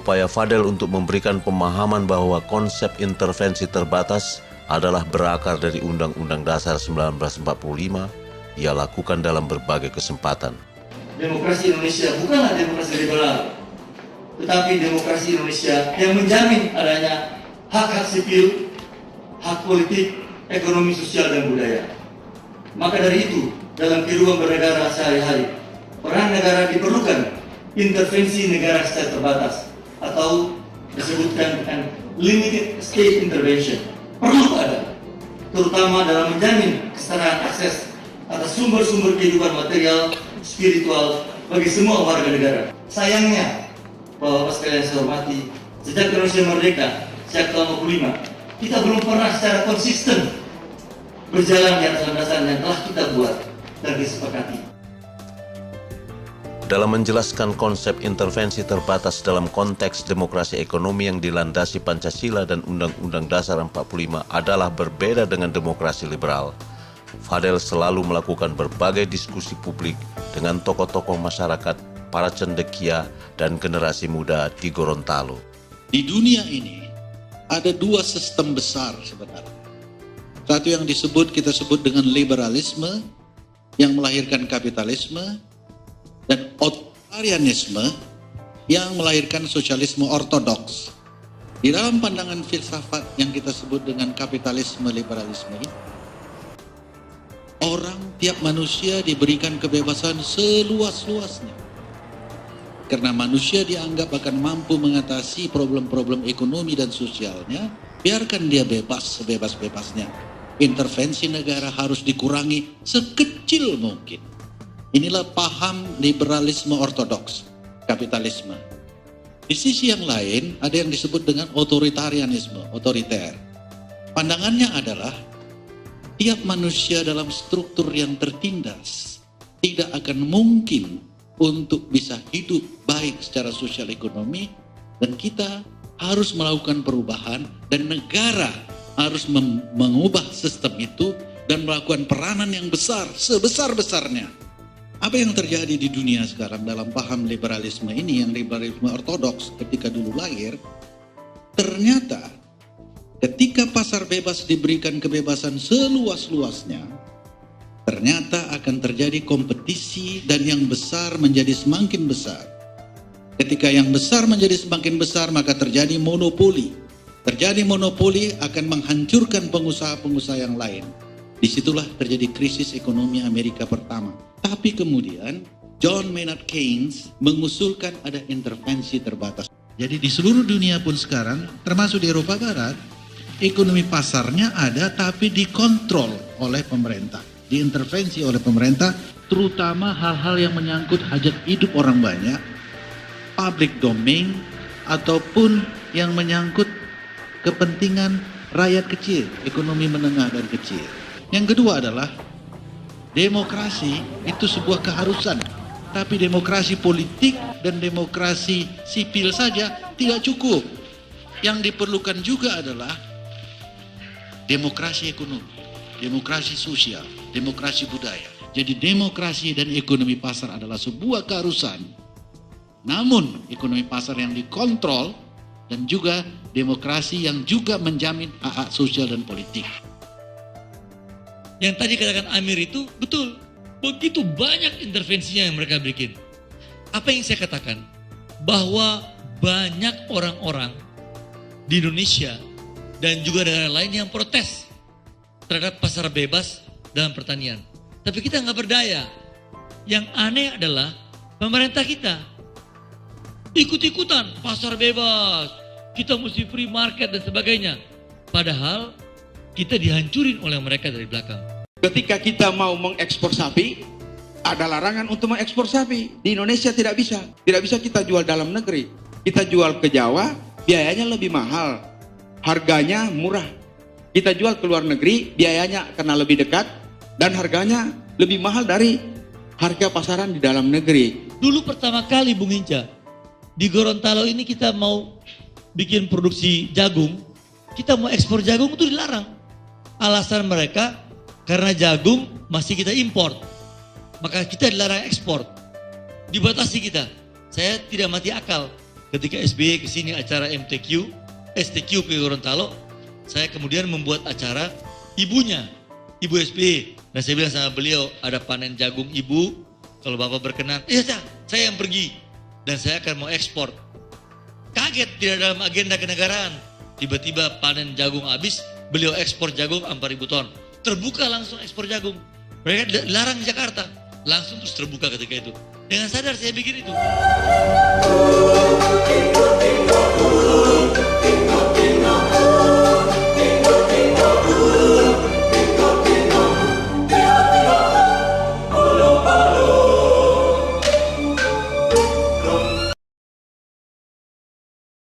upaya Fadel untuk memberikan pemahaman bahwa konsep intervensi terbatas adalah berakar dari Undang-Undang Dasar 1945, ia lakukan dalam berbagai kesempatan. Demokrasi Indonesia bukanlah demokrasi liberal, tetapi demokrasi Indonesia yang menjamin adanya hak-hak sipil, hak politik, ekonomi, sosial, dan budaya. Maka dari itu, dalam kehidupan bernegara sehari-hari, peran negara diperlukan intervensi negara secara terbatas atau disebutkan dengan limited state intervention. Perlu ada, terutama dalam menjamin kesetaraan akses atas sumber-sumber kehidupan material, spiritual bagi semua warga negara. Sayangnya, Bapak sekalian saya hormati, sejak Indonesia merdeka, sejak tahun 65, kita belum pernah secara konsisten berjalan di atas landasan yang telah kita buat dan disepakati. Dalam menjelaskan konsep intervensi terbatas dalam konteks demokrasi ekonomi yang dilandasi Pancasila dan Undang-Undang Dasar 45 adalah berbeda dengan demokrasi liberal, Fadel selalu melakukan berbagai diskusi publik dengan tokoh-tokoh masyarakat, para cendekia, dan generasi muda di Gorontalo. Di dunia ini ada dua sistem besar sebenarnya. Satu yang kita sebut dengan liberalisme yang melahirkan kapitalisme, dan otoritarianisme yang melahirkan sosialisme ortodoks. Di dalam pandangan filsafat yang kita sebut dengan kapitalisme liberalisme ini, tiap manusia diberikan kebebasan seluas-luasnya. Karena manusia dianggap akan mampu mengatasi problem-problem ekonomi dan sosialnya, biarkan dia bebas sebebas-bebasnya. Intervensi negara harus dikurangi sekecil mungkin. Inilah paham liberalisme ortodoks, kapitalisme. Di sisi yang lain ada yang disebut dengan otoritarianisme, otoriter. Pandangannya adalah tiap manusia dalam struktur yang tertindas tidak akan mungkin untuk bisa hidup baik secara sosial ekonomi, dan kita harus melakukan perubahan dan negara harus mengubah sistem itu dan melakukan peranan yang besar, sebesar-besarnya. Apa yang terjadi di dunia sekarang dalam paham liberalisme ini, yang liberalisme ortodoks ketika dulu lahir, ternyata ketika pasar bebas diberikan kebebasan seluas-luasnya, ternyata akan terjadi kompetisi dan yang besar menjadi semakin besar. Ketika yang besar menjadi semakin besar, maka terjadi monopoli. Terjadi monopoli akan menghancurkan pengusaha-pengusaha yang lain. Disitulah terjadi krisis ekonomi Amerika pertama. Tapi kemudian John Maynard Keynes mengusulkan ada intervensi terbatas. Jadi di seluruh dunia pun sekarang, termasuk di Eropa Barat, ekonomi pasarnya ada tapi dikontrol oleh pemerintah. Diintervensi oleh pemerintah, terutama hal-hal yang menyangkut hajat hidup orang banyak, public domain, ataupun yang menyangkut kepentingan rakyat kecil, ekonomi menengah dan kecil. Yang kedua adalah demokrasi itu sebuah keharusan, tapi demokrasi politik dan demokrasi sipil saja tidak cukup. Yang diperlukan juga adalah demokrasi ekonomi, demokrasi sosial, demokrasi budaya. Jadi demokrasi dan ekonomi pasar adalah sebuah keharusan. Namun ekonomi pasar yang dikontrol dan juga demokrasi yang juga menjamin hak-hak sosial dan politik. Yang tadi katakan Amir itu betul, begitu banyak intervensinya yang mereka bikin. Apa yang saya katakan? Bahwa banyak orang-orang di Indonesia dan juga negara lain yang protes terhadap pasar bebas dalam pertanian. Tapi kita nggak berdaya. Yang aneh adalah pemerintah kita ikut-ikutan pasar bebas, kita mesti free market dan sebagainya. Padahal kita dihancurin oleh mereka dari belakang. Ketika kita mau mengekspor sapi, ada larangan untuk mengekspor sapi. Di Indonesia tidak bisa. Tidak bisa kita jual dalam negeri. Kita jual ke Jawa, biayanya lebih mahal. Harganya murah. Kita jual ke luar negeri, biayanya karena lebih dekat, dan harganya lebih mahal dari harga pasaran di dalam negeri. Dulu pertama kali Bung Hinca, di Gorontalo ini kita mau bikin produksi jagung, kita mau ekspor jagung itu dilarang. Alasan mereka, karena jagung masih kita import, maka kita dilarang ekspor, dibatasi kita. Saya tidak mati akal. ketika SBY kesini acara STQ ke Gorontalo, saya kemudian membuat acara ibunya, Ibu SBY. Dan saya bilang sama beliau, ada panen jagung ibu, kalau Bapak berkenan, iya saya yang pergi. Dan saya akan mau ekspor. Kaget, tidak dalam agenda kenegaraan. Tiba-tiba panen jagung habis, beliau ekspor jagung 4.000 ton. Terbuka langsung ekspor jagung. Mereka larang di Jakarta. Langsung terus terbuka ketika itu. Dengan sadar saya bikin itu.